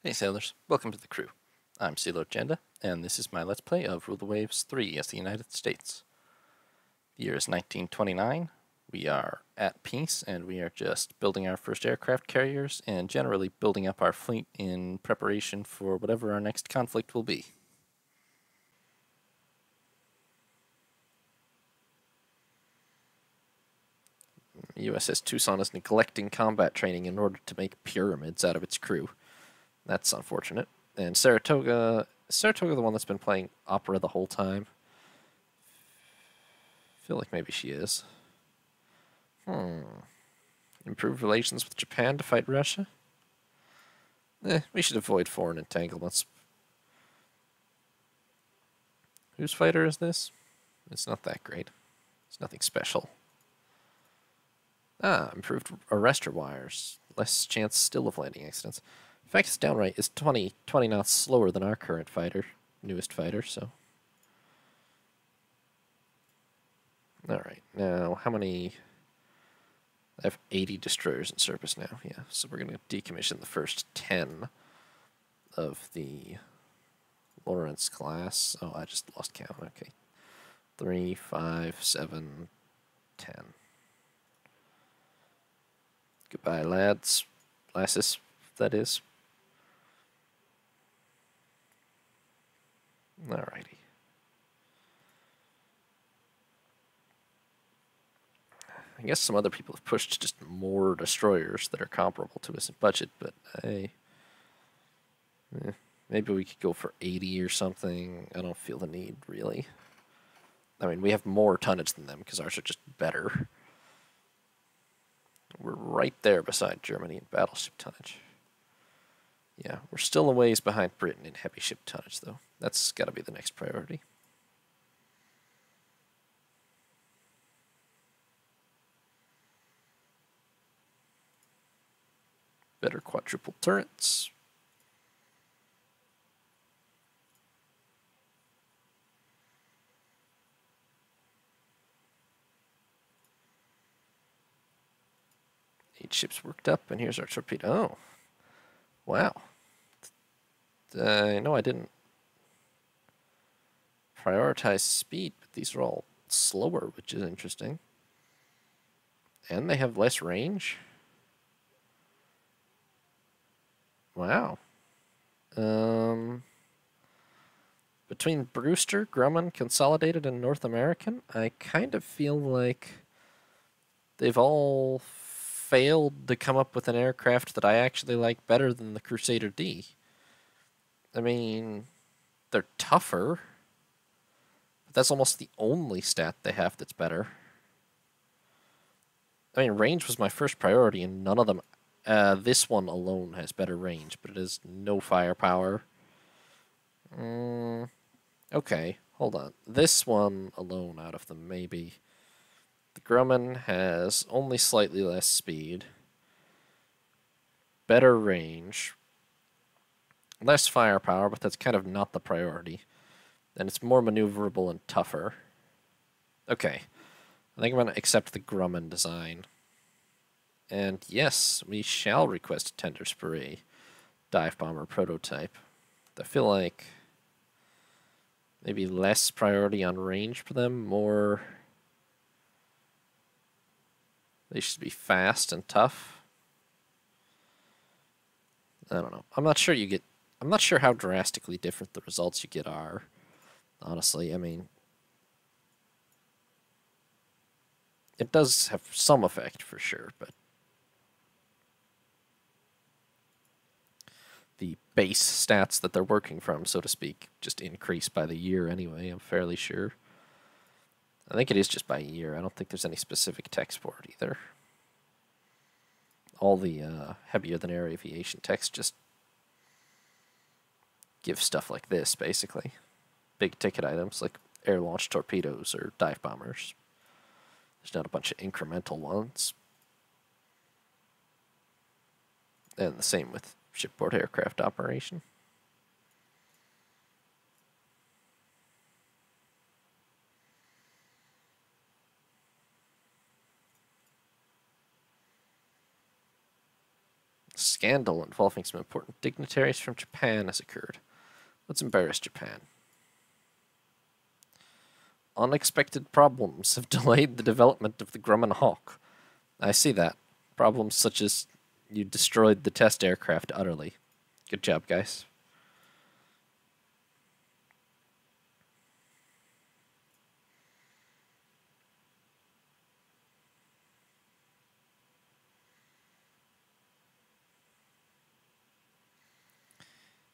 Hey sailors, welcome to the crew. I'm Sealor Janda, and this is my Let's Play of Rule the Waves 3 as the United States. The year is 1929, we are at peace, and we are just building our first aircraft carriers, and generally building up our fleet in preparation for whatever our next conflict will be. USS Tucson is neglecting combat training in order to make pyramids out of its crew. That's unfortunate. And Saratoga the one that's been playing opera the whole time? I feel like maybe she is. Improve relations with Japan to fight Russia? We should avoid foreign entanglements. Whose fighter is this? It's not that great. It's nothing special. Improved arrestor wires. Less chance still of landing accidents. In fact, it's downright. It's 20 knots slower than our current fighter, newest fighter, so. Alright, now how many? I have 80 destroyers in service now, yeah. So we're going to decommission the first 10 of the Lawrence class. Oh, I just lost count, okay. 3, 5, 7, 10. Goodbye, lads. Lasses, that is. Alrighty. I guess some other people have pushed just more destroyers that are comparable to us in budget, but maybe we could go for 80 or something. I don't feel the need, really. I mean, we have more tonnage than them because ours are just better. We're right there beside Germany in battleship tonnage. Yeah, we're still a ways behind Britain in heavy ship tonnage, though. That's got to be the next priority. Better quadruple turrets. Eight ships worked up, and here's our torpedo. Oh, wow. No, I didn't prioritize speed, but these are all slower, which is interesting. And they have less range. Wow. Between Brewster, Grumman, Consolidated, and North American, I kind of feel like they've all failed to come up with an aircraft that I actually like better than the Crusader D. I mean, they're tougher, but that's almost the only stat they have that's better. I mean, range was my first priority, and none of them. This one alone has better range, but it has no firepower. Okay, hold on. This one alone out of them, maybe. The Grumman has only slightly less speed, better range, less firepower, but that's kind of not the priority. And it's more maneuverable and tougher. Okay, I think I'm going to accept the Grumman design. And yes, we shall request tenders for a dive bomber prototype. I feel like maybe less priority on range for them, more. They should be fast and tough. I don't know. I'm not sure how drastically different the results you get are. Honestly, I mean, it does have some effect for sure, but the base stats that they're working from, so to speak, just increase by the year anyway, I'm fairly sure. I think it is just by year. I don't think there's any specific text for it either. All the heavier-than-air aviation text just give stuff like this, basically. Big-ticket items like air-launched torpedoes or dive bombers. There's not a bunch of incremental ones. And the same with shipboard aircraft operation. scandal involving some important dignitaries from Japan has occurred. Let's embarrass Japan. Unexpected problems have delayed the development of the Grumman Hawk. I see that. Problems such as you destroyed the test aircraft utterly. Good job, guys.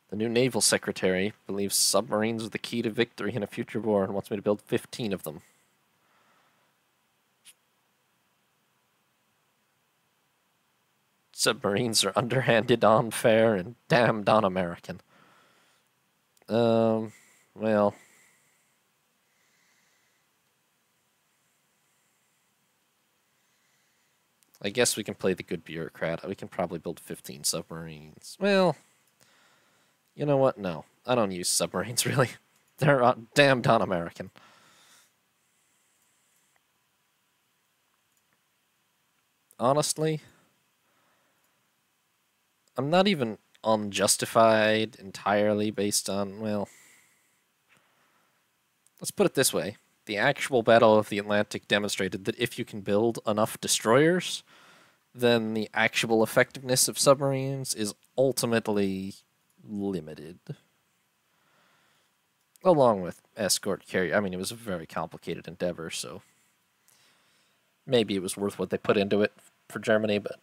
The new naval secretary believes submarines are the key to victory in a future war and wants me to build 15 of them. Submarines are underhanded, unfair, and damned un-American. Well... I guess we can play the good bureaucrat. We can probably build 15 submarines. Well, you know what? No. I don't use submarines, really. They're damned un-American. Honestly, I'm not even unjustified entirely based on, well... Let's put it this way. The actual Battle of the Atlantic demonstrated that if you can build enough destroyers, then the actual effectiveness of submarines is ultimately limited. Along with escort carrier. I mean, it was a very complicated endeavor, so maybe it was worth what they put into it for Germany, but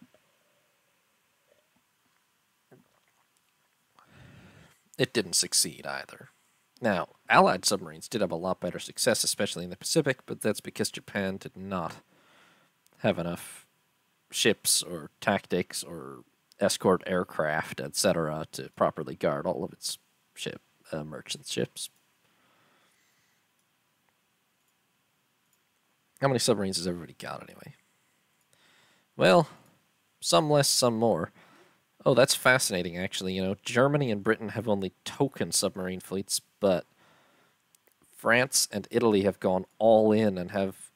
it didn't succeed either. Now, Allied submarines did have a lot better success, especially in the Pacific, but that's because Japan did not have enough ships or tactics or escort aircraft, etc., to properly guard all of its merchant ships. How many submarines has everybody got, anyway? Well, some less, some more. Oh, that's fascinating, actually. You know, Germany and Britain have only token submarine fleets, but France and Italy have gone all in and have...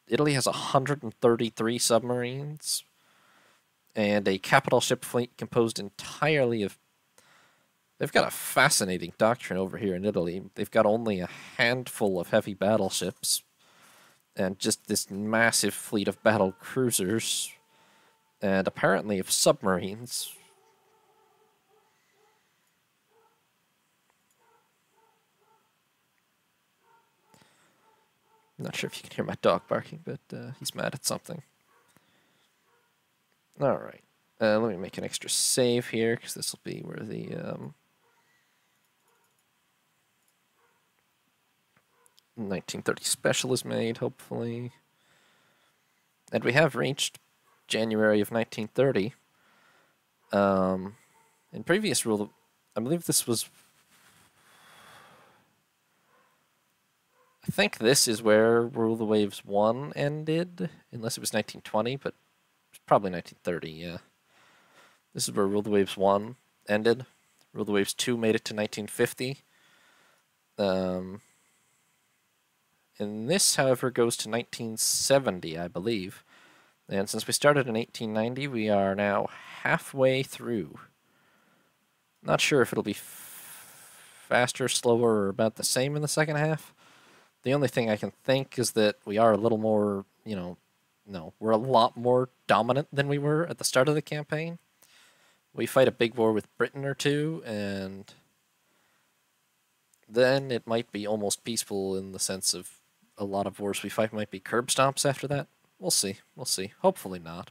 Italy has 133 submarines and a capital ship fleet composed entirely of... They've got a fascinating doctrine over here in Italy. They've got only a handful of heavy battleships and just this massive fleet of battle cruisers and apparently of submarines. I'm not sure if you can hear my dog barking, but he's mad at something. Alright. Let me make an extra save here, because this will be where the... 1930 special is made, hopefully. And we have reached January of 1930. In previous rule, I believe this was... I think this is where Rule the Waves 1 ended, unless it was 1920, but it's probably 1930, yeah. This is where Rule the Waves 1 ended. Rule the Waves 2 made it to 1950. And this, however, goes to 1970, I believe. And since we started in 1890, we are now halfway through. Not sure if it'll be faster, slower, or about the same in the second half. The only thing I can think is that we are a little more, we're a lot more dominant than we were at the start of the campaign. We fight a big war with Britain or two, and then it might be almost peaceful in the sense of a lot of wars we fight might be curb stomps after that. We'll see. We'll see. Hopefully not.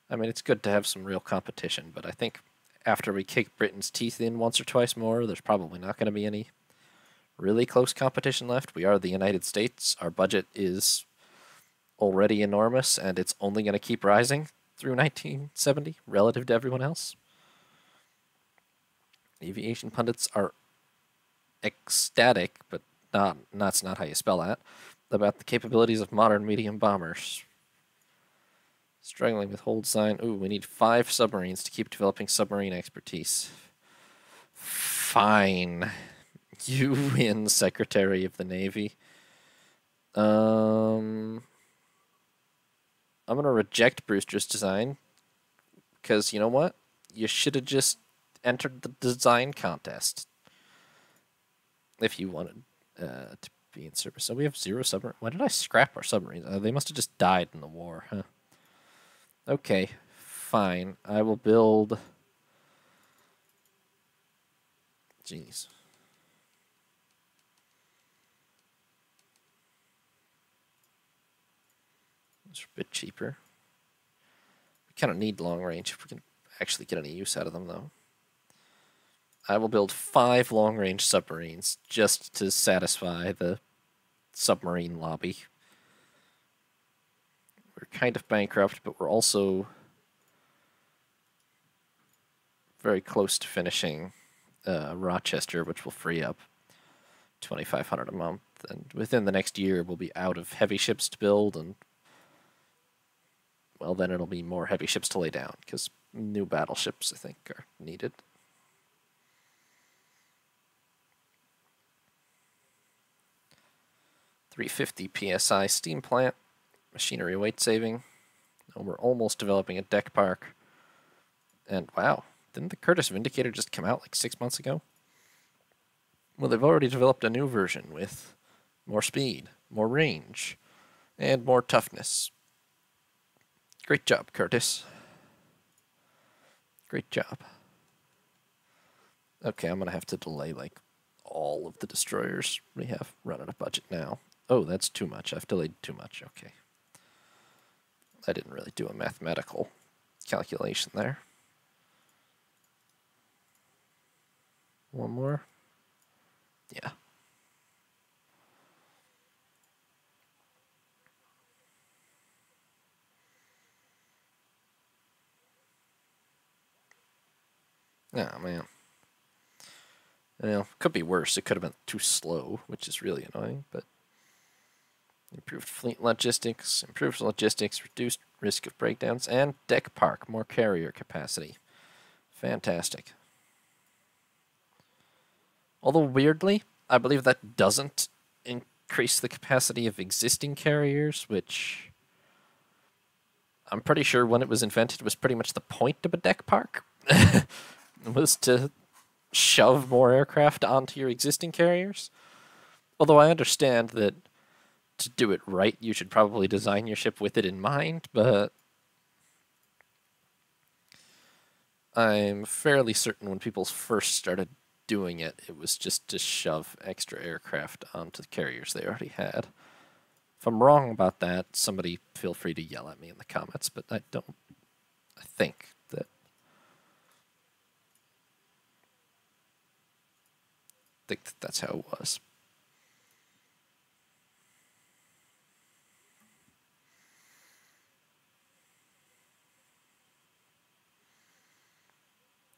I mean, it's good to have some real competition, but I think after we kick Britain's teeth in once or twice more, there's probably not going to be any really close competition left. We are the United States. Our budget is already enormous, and it's only going to keep rising through 1970 relative to everyone else. Aviation pundits are ecstatic, but that's not how you spell that, about the capabilities of modern medium bombers. Struggling with hold sign. Ooh, we need 5 submarines to keep developing submarine expertise. Fine. You win, Secretary of the Navy. I'm going to reject Brewster's design, because you know what? You should have just entered the design contest if you wanted to be in service. So we have 0 submarines. Why did I scrap our submarines? They must have just died in the war, huh? Okay, fine. I will build... Jeez. It's a bit cheaper. We kind of need long range if we can actually get any use out of them, though. I will build 5 long-range submarines just to satisfy the submarine lobby. We're kind of bankrupt, but we're also very close to finishing Rochester, which will free up $2,500 a month. And within the next year, we'll be out of heavy ships to build, and well, then it'll be more heavy ships to lay down, because new battleships, I think, are needed. $350 PSI steam plant, machinery weight saving. Oh, we're almost developing a deck park. And wow, didn't the Curtis Vindicator just come out like 6 months ago? Well, they've already developed a new version with more speed, more range, and more toughness. Great job, Curtis. Great job. Okay, I'm going to have to delay, like, all of the destroyers we have run out of budget now. Oh, that's too much. I've delayed too much. Okay. I didn't really do a mathematical calculation there. One more? Yeah. Oh, man. Well, could be worse. It could have been too slow, which is really annoying, but improved fleet logistics, reduced risk of breakdowns, and deck park, more carrier capacity. Fantastic. Although, weirdly, I believe that doesn't increase the capacity of existing carriers, which I'm pretty sure when it was invented was pretty much the point of a deck park. Was to shove more aircraft onto your existing carriers. Although I understand that to do it right, you should probably design your ship with it in mind, but I'm fairly certain when people first started doing it, it was just to shove extra aircraft onto the carriers they already had. If I'm wrong about that, somebody feel free to yell at me in the comments, but I think that's how it was.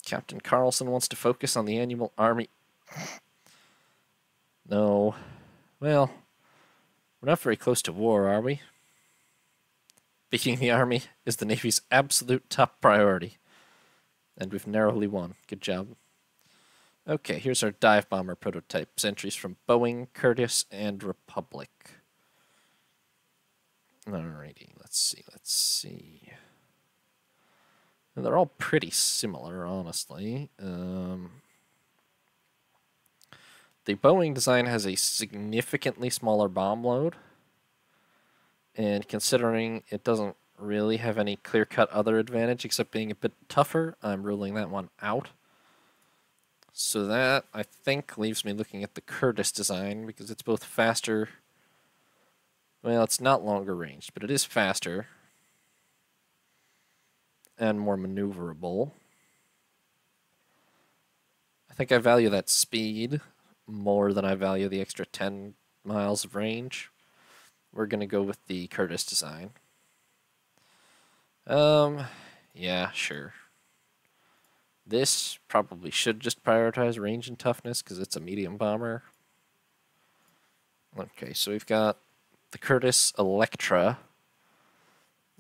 Captain Carlson wants to focus on the annual Army. No. Well, we're not very close to war, are we? Beating the Army is the Navy's absolute top priority. And we've narrowly won. Good job. Okay, here's our dive bomber prototypes. Entries from Boeing, Curtiss, and Republic. Alrighty, let's see. And they're all pretty similar, honestly. The Boeing design has a significantly smaller bomb load. And considering it doesn't really have any clear-cut other advantage except being a bit tougher, I'm ruling that one out. So that, I think, leaves me looking at the Curtiss design, because it's both faster... Well, it's not longer range, but it is faster. And more maneuverable. I think I value that speed more than I value the extra 10 miles of range. We're going to go with the Curtiss design. Yeah, sure. This probably should just prioritize range and toughness because it's a medium bomber. Okay, so we've got the Curtiss Electra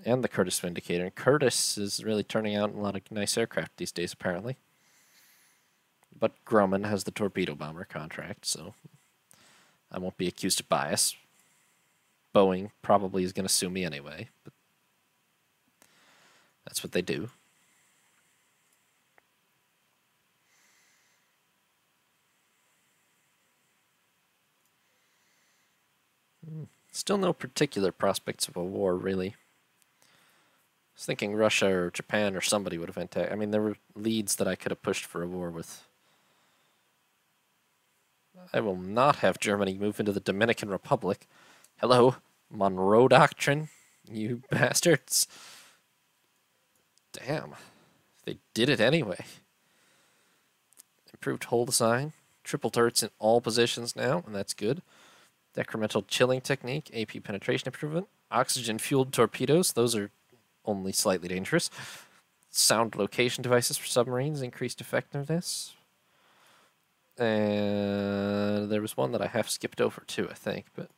and the Curtiss Vindicator. And Curtiss is really turning out a lot of nice aircraft these days, apparently. But Grumman has the torpedo bomber contract, so I won't be accused of bias. Boeing probably is going to sue me anyway, but that's what they do. Still no particular prospects of a war, really. I was thinking Russia or Japan or somebody would have attacked. I mean, there were leads that I could have pushed for a war with. I will not have Germany move into the Dominican Republic. Hello, Monroe Doctrine, you bastards. Damn, they did it anyway. Improved hull design. Triple turrets in all positions now, and that's good. Decremental chilling technique, AP penetration improvement. Oxygen-fueled torpedoes, those are only slightly dangerous. Sound location devices for submarines, increased effectiveness. And there was one that I half skipped over too, I think, but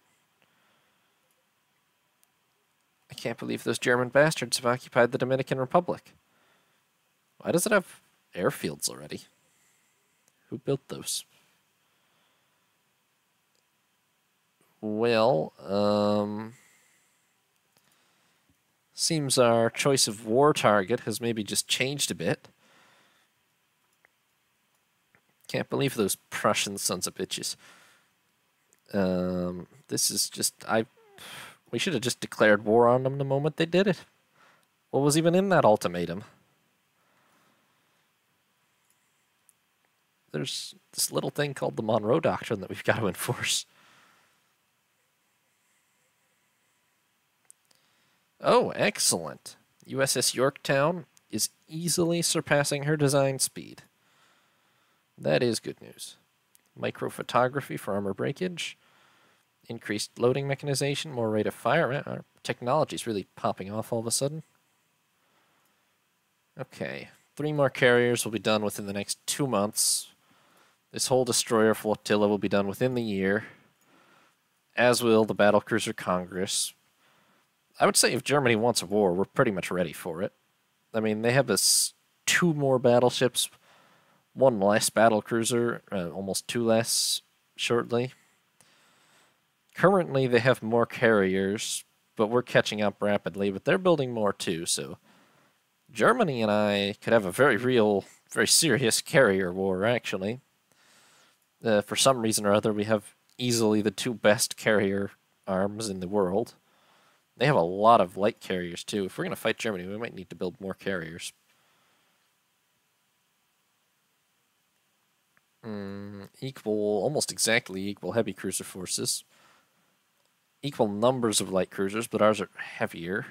I can't believe those German bastards have occupied the Dominican Republic. Why does it have airfields already? Who built those? Well, seems our choice of war target has maybe just changed a bit. Can't believe those Prussian sons of bitches. This is just, we should have just declared war on them the moment they did it. What was even in that ultimatum? There's this little thing called the Monroe Doctrine that we've got to enforce. Oh, excellent. USS Yorktown is easily surpassing her design speed. That is good news. Microphotography for armor breakage. Increased loading mechanization, more rate of fire. Our technology is really popping off all of a sudden. Okay, 3 more carriers will be done within the next 2 months. This whole destroyer flotilla will be done within the year, as will the battlecruiser Congress. I would say if Germany wants a war, we're pretty much ready for it. I mean, they have this 2 more battleships, 1 less battlecruiser, almost 2 less shortly. Currently, they have more carriers, but we're catching up rapidly, but they're building more too, so Germany and I could have a very real, very serious carrier war, actually. For some reason or other, we have easily the 2 best carrier arms in the world. They have a lot of light carriers, too. If we're going to fight Germany, we might need to build more carriers. Almost exactly equal heavy cruiser forces. Equal numbers of light cruisers, but ours are heavier.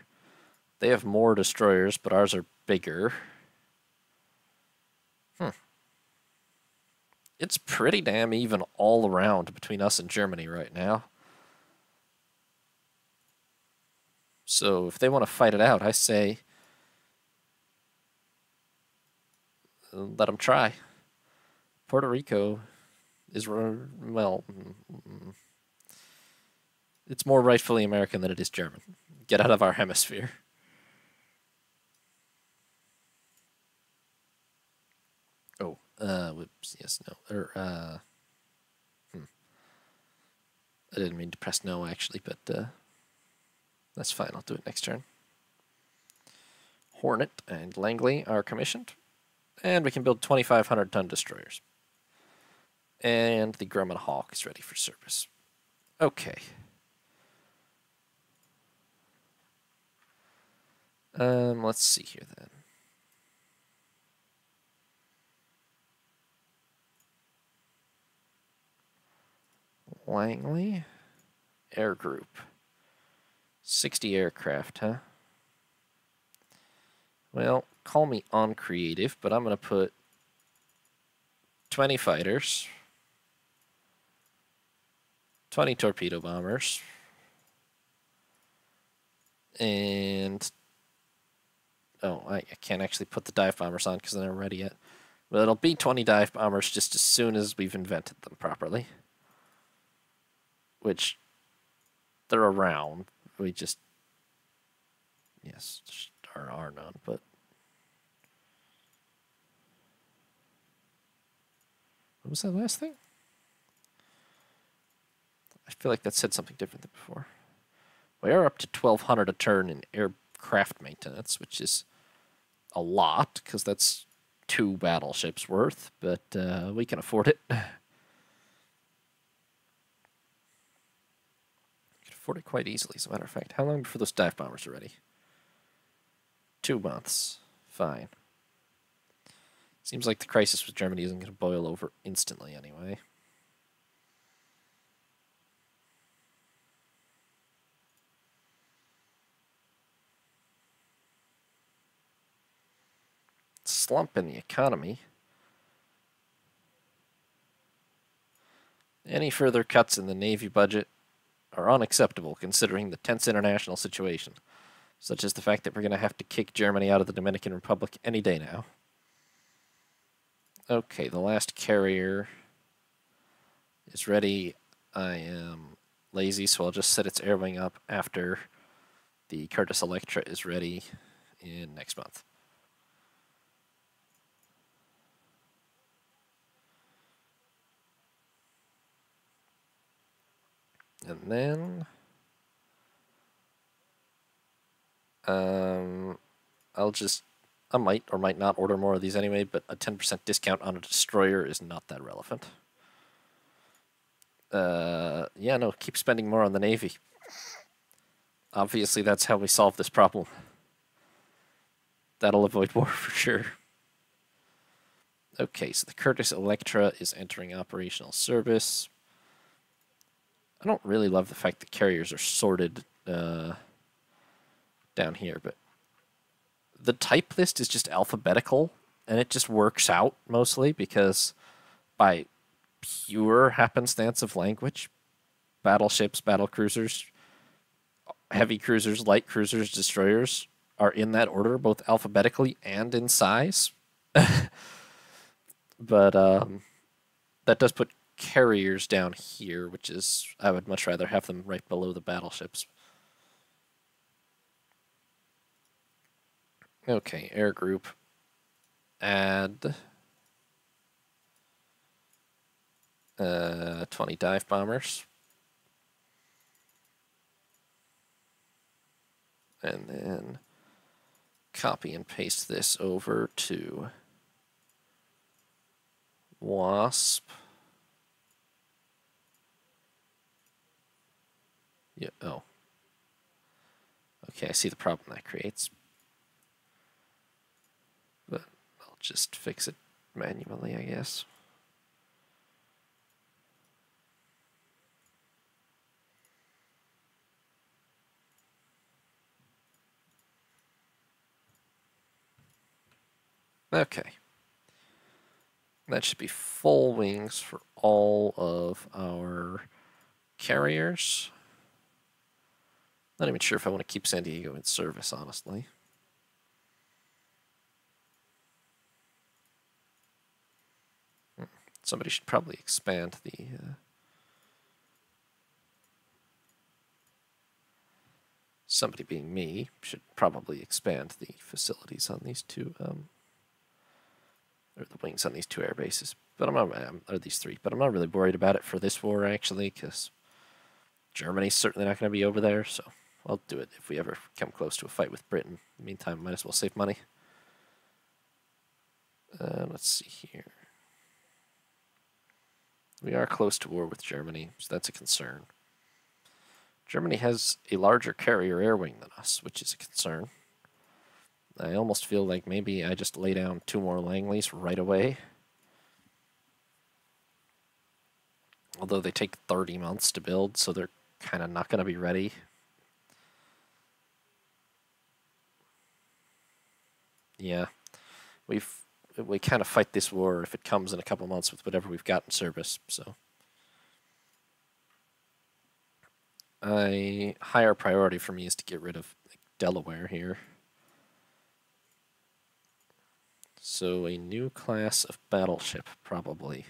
They have more destroyers, but ours are bigger. It's pretty damn even all around between us and Germany right now. So if they want to fight it out, I say let them try. Puerto Rico is, well, it's more rightfully American than it is German. Get out of our hemisphere. Oh, whoops, yes, no, I didn't mean to press no, actually, but, that's fine, I'll do it next turn. Hornet and Langley are commissioned, and we can build 2,500-ton destroyers. And the Grumman Hawk is ready for service. Okay. Let's see here, then. Langley Air Group. 60 aircraft, huh? Well, call me uncreative, but I'm going to put 20 fighters, 20 torpedo bombers, and I can't actually put the dive bombers on because they're not ready yet. But it'll be 20 dive bombers just as soon as we've invented them properly. Which, they're around. We just, yes, are none, but. What was that last thing? I feel like that said something different than before. We are up to 1,200 a turn in aircraft maintenance, which is a lot, because that's 2 battleships worth, but we can afford it. afford it quite easily, as a matter of fact. How long before those dive bombers are ready? 2 months. Fine. Seems like the crisis with Germany isn't going to boil over instantly anyway. Slump in the economy. Any further cuts in the Navy budget are unacceptable considering the tense international situation, such as the fact that we're going to have to kick Germany out of the Dominican Republic any day now. Okay, the last carrier is ready. I am lazy, so I'll just set its air wing up after the Curtis Electra is ready in next month. And then I might or might not order more of these anyway, but a 10% discount on a destroyer is not that relevant. Yeah, no, keep spending more on the Navy. Obviously, that's how we solve this problem. That'll avoid war for sure. Okay, so the Curtis Electra is entering operational service. I don't really love the fact that carriers are sorted down here, but the type list is just alphabetical, and it just works out mostly because by pure happenstance of language, battleships, battlecruisers, heavy cruisers, light cruisers, destroyers are in that order, both alphabetically and in size. But that does put carriers down here, which is, I would much rather have them right below the battleships. Okay, air group. Add 20 dive bombers. And then copy and paste this over to Wasp. Yeah, oh. Okay, I see the problem that creates. But I'll just fix it manually, I guess. Okay. That should be full wings for all of our carriers. Not even sure if I want to keep San Diego in service, honestly. Somebody should probably expand the... somebody being me should probably expand the facilities on these two... or the wings on these two air bases. But I'm not... or these three. But I'm not really worried about it for this war, actually, because Germany's certainly not going to be over there, so I'll do it if we ever come close to a fight with Britain. In the meantime, might as well save money. Let's see here. We are close to war with Germany, so that's a concern. Germany has a larger carrier air wing than us, which is a concern. I almost feel like maybe I just lay down 2 more Langleys right away. Although they take 30 months to build, so they're kind of not going to be ready. Yeah, we kind of fight this war if it comes in a couple months with whatever we've got in service, so. Higher priority for me is to get rid of Delaware here. So a new class of battleship, probably,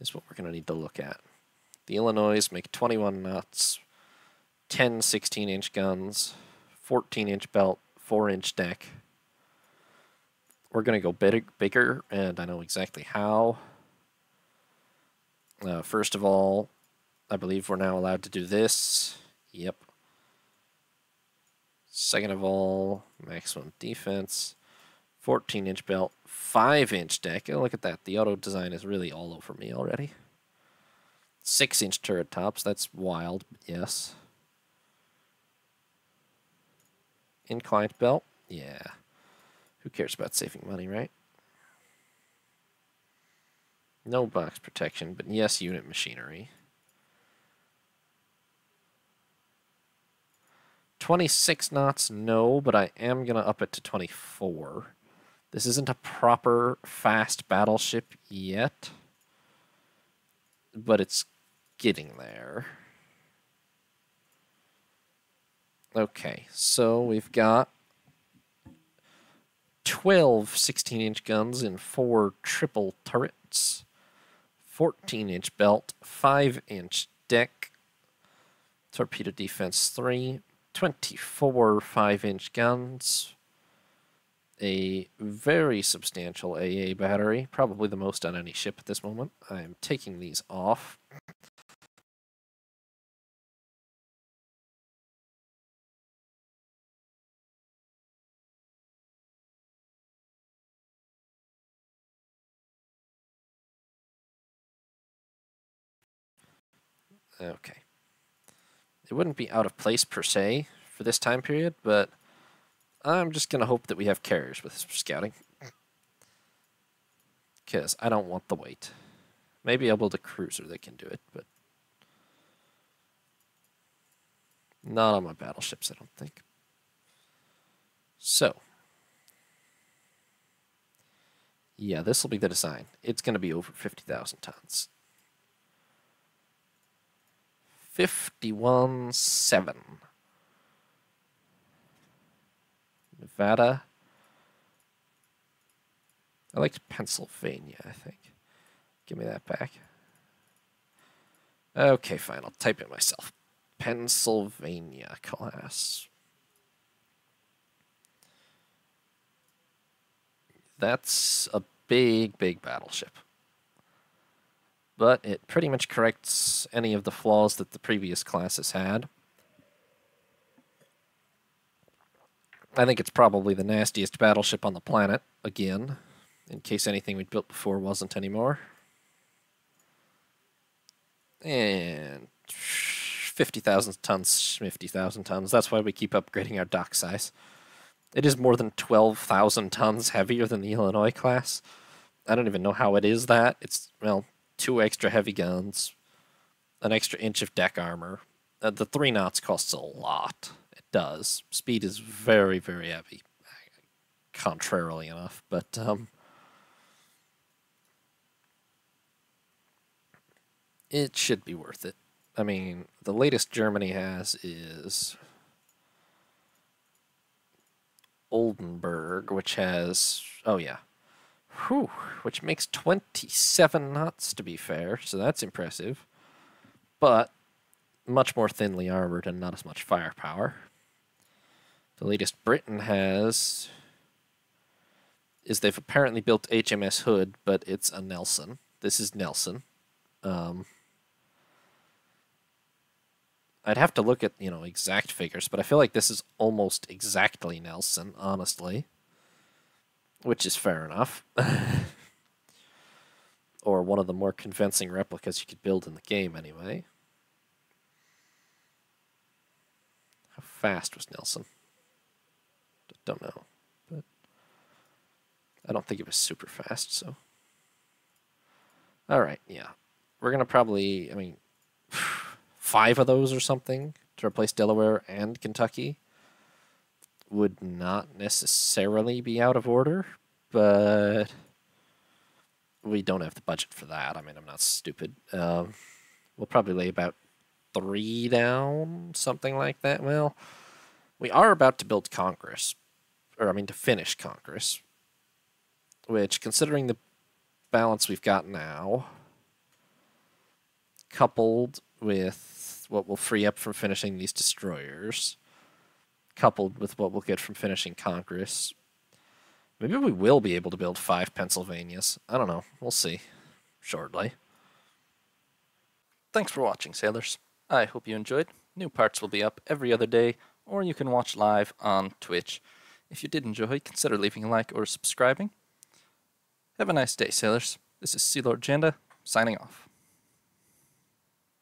is what we're going to need to look at. The Illinois make 21 knots, 10 16-inch guns, 14-inch belt, 4-inch deck. We're going to go bigger, and I know exactly how. First of all, I believe we're now allowed to do this. Yep. Second of all, maximum defense, 14-inch belt, 5-inch deck. Oh, look at that. The auto design is really all over me already. 6-inch turret tops. That's wild, yes. Inclined belt? Yeah. Who cares about saving money, right? No box protection, but yes, unit machinery. 26 knots, no, but I am going to up it to 24. This isn't a proper fast battleship yet, but it's getting there. Okay, so we've got 12 16-inch guns in 4 triple turrets, 14-inch belt, 5-inch deck, torpedo defense 3, 24 5-inch guns, a very substantial AA battery, probably the most on any ship at this moment. I am taking these off. Okay. It wouldn't be out of place per se for this time period, but I'm just going to hope that we have carriers with scouting. Because I don't want the weight. Maybe I'll build a cruiser that can do it, but not on my battleships, I don't think. So, yeah, this will be the design. It's going to be over 50,000 tons. 51.7. Nevada. I liked Pennsylvania, I think. Give me that back. Okay, fine. I'll type it myself. Pennsylvania class. That's a big, big battleship. But it pretty much corrects any of the flaws that the previous classes had. I think it's probably the nastiest battleship on the planet, again, in case anything we'd built before wasn't anymore. And 50,000 tons, 50,000 tons. That's why we keep upgrading our dock size. It is more than 12,000 tons heavier than the Illinois class. I don't even know how it is that. It's, well, 2 extra heavy guns, an extra inch of deck armor. The 3 knots costs a lot. It does. Speed is very, very heavy, contrarily enough. But, it should be worth it. I mean, the latest Germany has is Oldenburg, which has, oh yeah, whew, which makes 27 knots, to be fair, so that's impressive. But much more thinly armored and not as much firepower. The latest Britain has is they've apparently built HMS Hood, but it's a Nelson. This is Nelson. I'd have to look at, exact figures, but I feel like this is almost exactly Nelson, honestly. Which is fair enough. Or one of the more convincing replicas you could build in the game, anyway. How fast was Nelson? Don't know. But I don't think it was super fast, so. Alright, yeah. We're going to probably, 5 of those or something to replace Delaware and Kentucky would not necessarily be out of order, but we don't have the budget for that. I mean, I'm not stupid. We'll probably lay about 3 down, something like that. Well, we are about to build Congress, to finish Congress, which, considering the balance we've got now, coupled with what we'll free up from finishing these destroyers, coupled with what we'll get from finishing Congress, maybe we will be able to build 5 Pennsylvanias. I don't know. We'll see shortly. Thanks for watching, sailors. I hope you enjoyed. New parts will be up every other day, or you can watch live on Twitch. If you did enjoy, consider leaving a like or subscribing. Have a nice day, sailors. This is Sea Lord Janda, signing off.